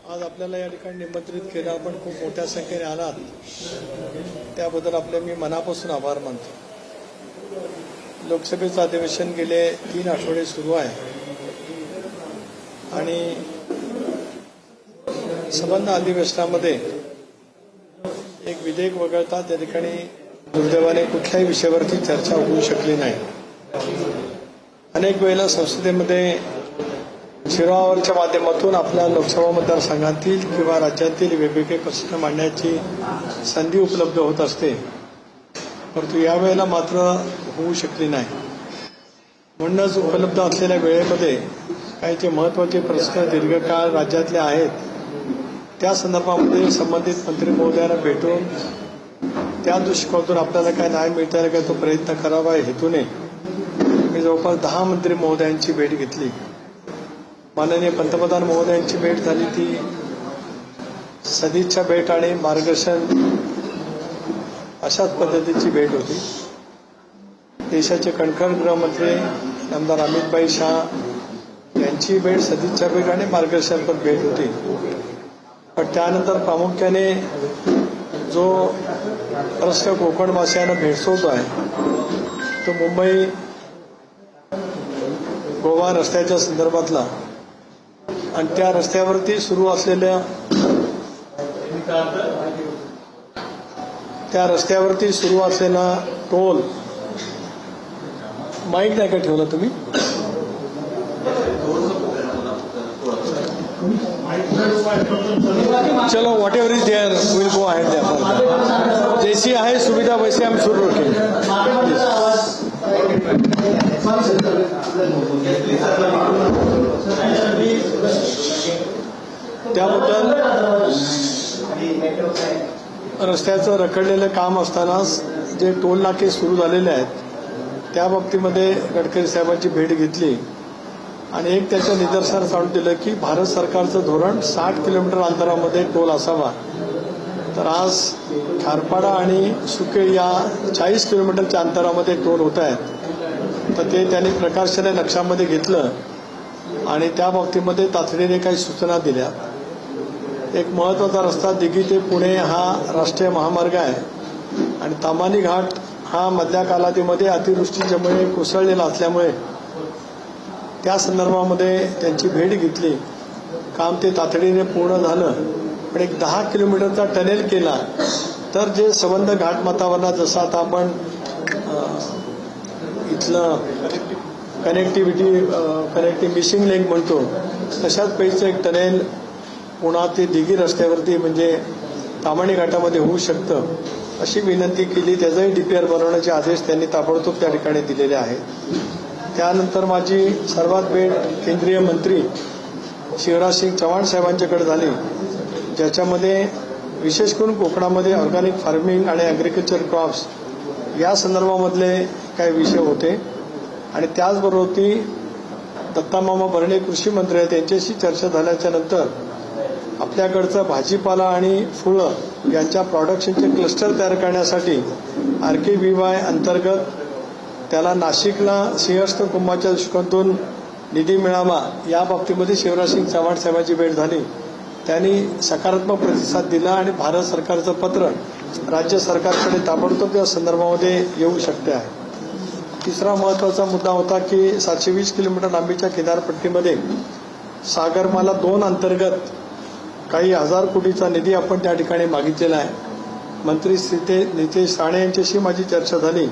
आज आपल्याला या ठिकाणी निमंत्रित केलं, आपण खूप मोठ्या संख्येने आलात त्याबद्दल आपले मी मनापासून आभार मानतो. लोकसभेचं अधिवेशन गेले 3 आठवडे सुरू आहे आणि संबंध अधिवेशनामध्ये एक विधेयक वगळता त्या ठिकाणी दुर्दैवाने कुठल्याही विषयावरती चर्चा होऊ शकली नाही. अनेक वेळेला संसदेमध्ये शिरावावरच्या माध्यमातून आपल्या लोकसभा मतदारसंघातील किंवा राज्यातील वेगवेगळे प्रश्न मांडण्याची संधी उपलब्ध होत असते, परंतु यावेळेला मात्र होऊ शकली नाही. म्हणूनच उपलब्ध असलेल्या वेळेमध्ये काही जे महत्त्वाचे प्रश्न दीर्घकाळ राज्यातले आहेत त्या संदर्भामध्ये संबंधित मंत्री महोदयांना भेटून त्या दृष्टिकोनातून आपल्याला काय न्याय मिळता येईल का तो प्रयत्न करावा या हेतूने मी जवळपास 10 मंत्री महोदयांची भेट घेतली. माननीय पंतप्रधान महोदयांची भेट झाली, ती सदिच्छा भेट आणि मार्गदर्शन अशाच पद्धतीची भेट होती. देशाचे कणखर गृहमंत्री आमदार अमित शाह यांची भेट सदिच्छा भेट आणि मार्गदर्शनपर भेट होती. पण त्यानंतर प्रामुख्याने जो प्रश्न कोकणवासियांना भेडसावतो आहे तो मुंबई गोवा रस्त्याच्या संदर्भातला आणि त्या रस्त्यावरती सुरू असलेला टोल. माईक नाही का ठेवला तुम्ही? चलो whatever is there will go ahead there. जैसी आहे सुविधा वैसे हम शुरू रखेंगे. त्याबद्दल रस्त्याचं रखडलेलं काम असतानाच जे टोल नाके सुरू झालेले आहेत त्या बाबतीमध्ये गडकरी साहेबांची भेट घेतली आणि एक त्याच्या निदर्शनास आणून दिलं की भारत सरकारचं धोरण 60 किलोमीटर अंतरामध्ये टोल असावा. तर आज खारपाडा आणि सुके या 40 किलोमीटरच्या अंतरामध्ये टोल होत आहेत. तर ते त्यांनी प्रकर्षाने लक्षामध्ये घेतलं आणि त्या बाबतीमध्ये तातडीने काही सूचना दिल्या. एक महत्त्वाचा रस्ता दिघी ते पुणे हा राष्ट्रीय महामार्ग आहे आणि ताम्हाणी घाट हा मधल्या कालावधीमध्ये अतिवृष्टीच्यामुळे कोसळलेला असल्यामुळे त्या संदर्भामध्ये त्यांची भेट घेतली. काम ते तातडीने पूर्ण झालं, पण एक 10 किलोमीटरचा टनेल केला तर जे संबंध घाट वातावरणात जसं आता आपण इथलं कनेक्टिव्हिटी मिसिंग लिंक म्हणतो तशाच पैसे एक टनेल पुणा ते दिघी रस्त्यावरती म्हणजे ताम्हाणी घाटामध्ये होऊ शकतं अशी विनंती केली. त्याचाही DPR बनवण्याचे आदेश त्यांनी ताबडतोब त्या ठिकाणी दिलेले आहेत. त्यानंतर माझी सर्वात भेट केंद्रीय मंत्री शिवराज सिंग चौहान साहेबांच्याकडे झाली, ज्याच्यामध्ये विशेष करून कोकणामध्ये ऑर्गॅनिक फार्मिंग आणि ॲग्रिकल्चर क्रॉप्स या संदर्भामधले काही विषय होते आणि त्याचबरोबर ती दत्तामामा भरणे कृषी मंत्री आहेत त्यांच्याशी चर्चा झाल्याच्या नंतर आपल्याकडचं भाजीपाला आणि फुलं यांच्या प्रोडक्शनचे क्लस्टर तयार करण्यासाठी RKVY अंतर्गत त्याला नाशिकला सिंहस्थ कुंभाच्या दृष्टिकोनातून निधी मिळावा या बाबतीमध्ये शिवराज सिंग चौहान साहेबांची भेट झाली. त्यांनी सकारात्मक प्रतिसाद दिला आणि भारत सरकारचं पत्र राज्य सरकारकडे ताबडतोब या संदर्भामध्ये येऊ शकते आहे. तिसरा महत्त्वाचा मुद्दा होता की 720 किलोमीटर लांबीच्या किनारपट्टीमध्ये सागरमाला 2 अंतर्गत काही हजार कोटीचा निधी आपण त्या ठिकाणी मागितलेला आहे. मंत्री श्री नितेश राणे यांच्याशी माझी चर्चा झाली.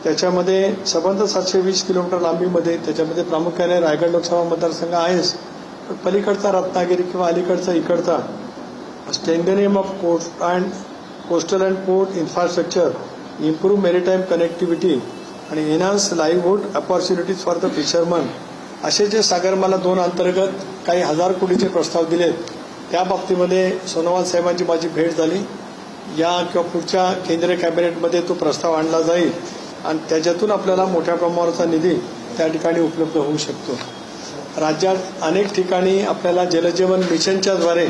त्याच्यामध्ये संबंध 720 किलोमीटर लांबीमध्ये त्याच्यामध्ये प्रामुख्याने रायगड लोकसभा मतदारसंघ आहेच, पण पलीकडचा रत्नागिरी किंवा अलीकडचा इकडचा strengthening of coastal and port infrastructure, improve maritime connectivity आणि enhance livelihood opportunities for the fisherman असे जे सागरमाला 2 अंतर्गत काही हजार कोटीचे प्रस्ताव दिलेत त्या बाबतीमध्ये सोनोवाल साहेबांची माझी भेट झाली. या किंवा पुढच्या केंद्रीय कॅबिनेटमध्ये तो प्रस्ताव आणला जाईल आणि त्याच्यातून आपल्याला मोठ्या प्रमाणावरचा निधी त्या ठिकाणी उपलब्ध होऊ शकतो. राज्यात अनेक ठिकाणी आपल्याला जलजीवन मिशनच्याद्वारे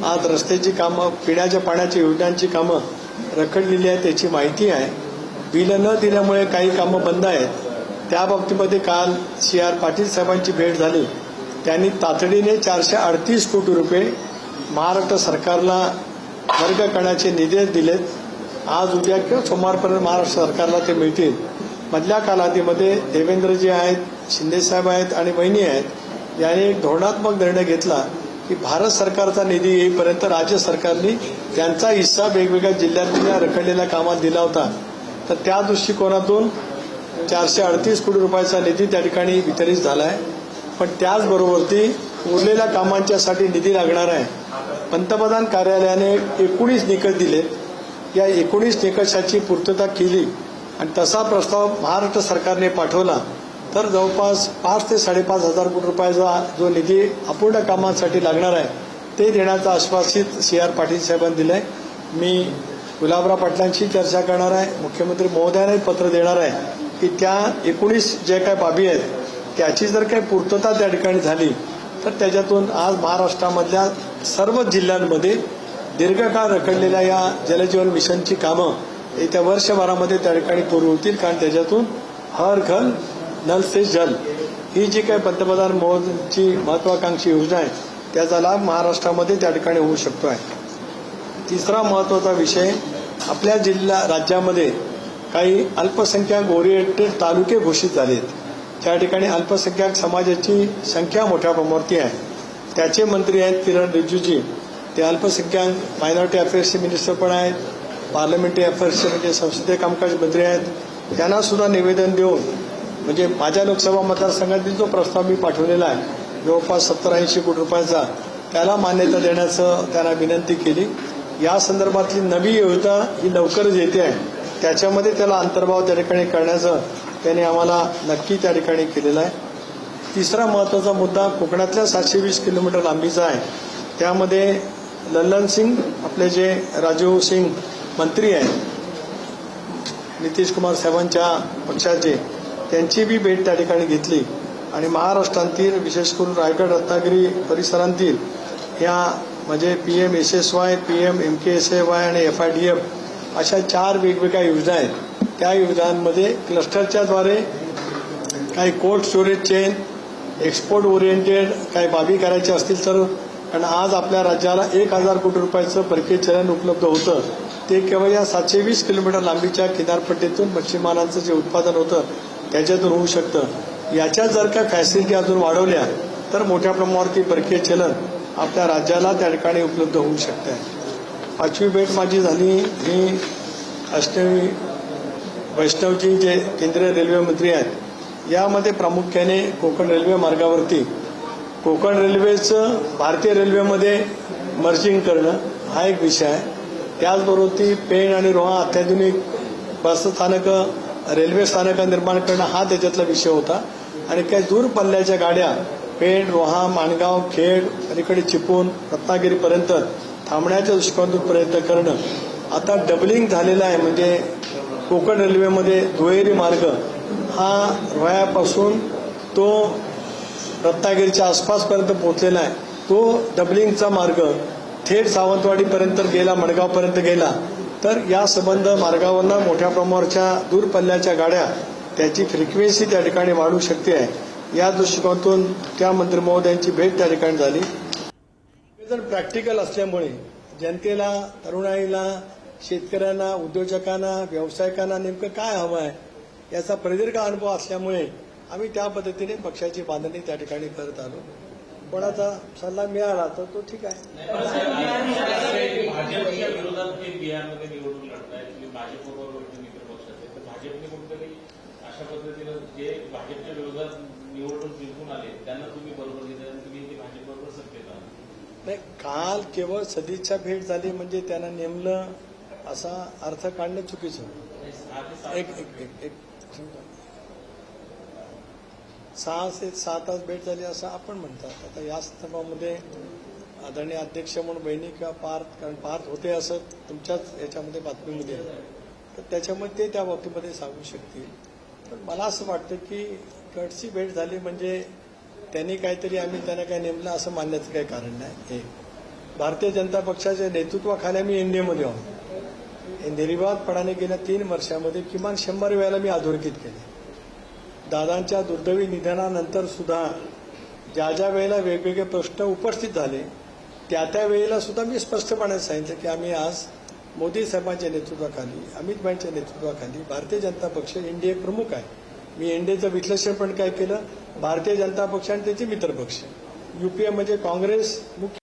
आज रस्त्याची कामं, पिण्याच्या पाण्याच्या योजनांची कामं रखडलेली आहेत त्याची माहिती आहे. बिलं न दिल्यामुळे काही कामं बंद आहेत. त्या बाबतीमध्ये काल CR पाटील साहेबांची भेट झाली. त्यांनी तातडीने 438 कोटी रुपये महाराष्ट्र सरकारला वर्ग करण्याचे निर्देश दिलेत। आज उद्या किंवा सोमवारपर्यंत महाराष्ट्र सरकारला ते मिळतील। मधल्या कालावधीमध्ये देवेंद्रजी आहेत, शिंदेसाहेब आहेत आणि वहिनी आहेत यांनी एक धोरणात्मक निर्णय घेतला की भारत सरकारचा निधी येईपर्यंत राज्य सरकारने त्यांचा हिस्सा वेगवेगळ्या जिल्ह्यातल्या रखडलेल्या कामात दिला होता। तर त्या दृष्टिकोनातून 438 कोटी रुपयाचा निधी त्या ठिकाणी वितरित झाला आहे। पण त्याचबरोबर ती उरलेल्या कामांच्यासाठी निधी लागणार आहे। पंतप्रधान कार्यालयाने 19 निकष दिलेत। या 19 निकषाची पूर्तता केली आणि तसा प्रस्ताव महाराष्ट्र सरकारने पाठवला तर जवळपास 5 ते 5.5 हजार कोटी रुपयाचा जो निधी अपूर्ण कामांसाठी लागणार आहे ते देण्याचं आश्वासित CR पाटील साहेबांनी दिलंय। मी गुलाबराव पाटलांशी चर्चा करणार आहे, मुख्यमंत्री महोदयांना पत्र देणार आहे की त्या 19 जे काही बाबी आहेत त्याची जर काही पूर्तता त्या ठिकाणी झाली तर त्याच्यातून आज महाराष्ट्रामधल्या सर्व जिल्ह्यांमध्ये दीर्घकाळ रखडलेल्या या जलजीवन मिशनची कामं येत्या वर्षभरामध्ये त्या ठिकाणी पूर्ण होतील। कारण त्याच्यातून हर घर नल से जल ही जी काही पंतप्रधान मोदींची महत्वाकांक्षी योजना आहे त्याचा लाभ महाराष्ट्रामध्ये त्या ठिकाणी होऊ शकतो आहे। तिसरा महत्वाचा विषय, आपल्या राज्यामध्ये काही अल्पसंख्याक ओरिएंटेड तालुके घोषित झालेत। त्या ठिकाणी अल्पसंख्याक समाजाची संख्या मोठ्या प्रमाणावरती आहे। त्याचे मंत्री आहेत किरण रिजिजूजी, ते अल्पसंख्याक मायनॉरिटी अफेअर्सचे मिनिस्टर पण आहेत, पार्लमेंटरी अफेअर्सचे म्हणजे संसदीय कामकाज मंत्री आहेत। त्यांना सुद्धा निवेदन देऊन म्हणजे माझ्या लोकसभा मतदारसंघातील जो प्रस्ताव मी पाठवलेला आहे जवळपास 70-80 कोटी रुपयाचा त्याला मान्यता देण्याचं त्यांना विनंती केली। या संदर्भातली नवी योजना ही लवकरच येते आहे, त्याच्यामध्ये त्याला अंतर्भाव त्या ठिकाणी करण्याचं त्यांनी आम्हाला नक्की त्या ठिकाणी केलेलं आहे। तिसरा महत्वाचा मुद्दा कोकणातल्या 720 किलोमीटर लांबीचा आहे। त्यामध्ये लल्लन सिंग आपले जे राजीव सिंग मंत्री आहेत नितीश कुमार साहेबांच्या पक्षाचे, त्यांची बी भेट त्या ठिकाणी घेतली आणि महाराष्ट्रातील विशेष करून रायगड रत्नागिरी परिसरांतील या म्हणजे PMSSY, PMMKSY आणि FIDF अशा 4 वेगवेगळ्या योजना आहेत। त्या योजनांमध्ये क्लस्टरच्याद्वारे काही cold storage chain, export oriented काही बाबी करायच्या असतील तर, कारण आज आपल्या राज्याला 1000 कोटी रुपयाचं परकीय चलन उपलब्ध होतं ते केवळ या 720 किलोमीटर लांबीच्या किनारपट्टीतून मच्छीमारांचं जे उत्पादन होतं त्याच्यातून होऊ शकतं। याच्या जर का फॅसिलिटी अजून वाढवल्या तर मोठ्या प्रमाणावरती परकीय चलन आपल्या राज्याला त्या ठिकाणी उपलब्ध होऊ शकते। 5वी भेट माझी झाली ही अष्टमी वैष्णवजी जे केंद्रीय रेल्वे मंत्री आहेत, यामध्ये प्रामुख्याने कोकण रेल्वे मार्गावरती कोकण रेल्वेचं भारतीय रेल्वेमध्ये मर्जिंग करणं हा एक विषय आहे। त्याचबरोबर ती पेण आणि रोहा अत्याधुनिक बसस्थानकं रेल्वे स्थानकं निर्माण करणं हा त्याच्यातला विषय होता आणि काही दूर पल्ल्याच्या गाड्या पेण, रोहा, माणगाव, खेड अलीकडे चिपळूण रत्नागिरीपर्यंत थांबण्याच्या दृष्टिकोनातून प्रयत्न करणं आता डबलिंग झालेलं आहे। म्हणजे कोकण रेल्वेमध्ये दुहेरी मार्ग हा रोह्यापासून तो रत्नागिरीच्या आसपासपर्यंत पोहोचलेला आहे। तो डबलिंगचा मार्ग थेट सावंतवाडीपर्यंत गेला, मडगावपर्यंत गेला तर या संबंध मार्गावरनं मोठ्या प्रमाणावरच्या दूर पल्ल्याच्या गाड्या त्याची फ्रिक्वेन्सी त्या ठिकाणी वाढू शकते आहे। या दृष्टिकोनातून त्या मंत्री महोदयांची भेट त्या ठिकाणी झाली। जर प्रॅक्टिकल असल्यामुळे जनतेला, तरुणाईला, शेतकऱ्यांना, उद्योजकांना, व्यावसायिकांना नेमकं काय हवं आहे याचा प्रदीर्घ अनुभव असल्यामुळे आम्ही त्या पद्धतीने पक्षाची बांधणी त्या ठिकाणी करत आलो। कोणाचा सल्ला मिळाला तर तो ठीक आहे। भाजपच्या विरोधात ते बिहारमध्ये निवडणूक लढतायत, तुम्ही भाजपबरोबर मित्र पक्ष आहे तर भाजपने कुठेतरी अशा पद्धतीनं जे भाजपच्या विरोधात निवडणूक जिंकून आले त्यांना तुम्ही बरोबर घेतलं आणि तुम्ही ते भाजपबरोबर सत्तेत आहात। नाही, काल केवळ सदिच्छा भेट झाली म्हणजे त्यांना नेमलं असा अर्थ काढणं चुकीचं। एक 6 ते 7 तास भेट झाली असं आपण म्हणतात। आता या संदर्भामध्ये आदरणीय अध्यक्ष म्हणून बहिणी किंवा पार्थ, कारण पार्थ होते असं तुमच्याच याच्यामध्ये बातमीमध्ये तर त्याच्यामध्ये ते त्या बाबतीमध्ये सांगू शकतील। पण मला असं वाटतं की कडची भेट झाली म्हणजे त्यांनी काहीतरी आम्ही त्यांना काय नेमलं असं मानण्याचं काही कारण नाही। भारतीय जनता पक्षाच्या नेतृत्वाखाली आम्ही एनडीएमध्ये आहोत। हे निर्विवादपणाने गेल्या 3 वर्षामध्ये किमान 100 वेळेला मी अधोरेखित केले। दादांच्या दुर्दैवी निधनानंतर सुद्धा ज्या ज्या वेळेला वेगवेगळे प्रश्न उपस्थित झाले त्या वेळेला सुद्धा मी स्पष्टपणे सांगितलं की आम्ही आज मोदी साहेबांच्या नेतृत्वाखाली, अमित भाईंच्या नेतृत्वाखाली भारतीय जनता पक्ष एनडीए प्रमुख आहे. मी एनडीएचं विश्लेषण पण काय केलं, भारतीय जनता पक्ष आणि त्याचे मित्र पक्ष, युपीए म्हणजे काँग्रेस मुख्य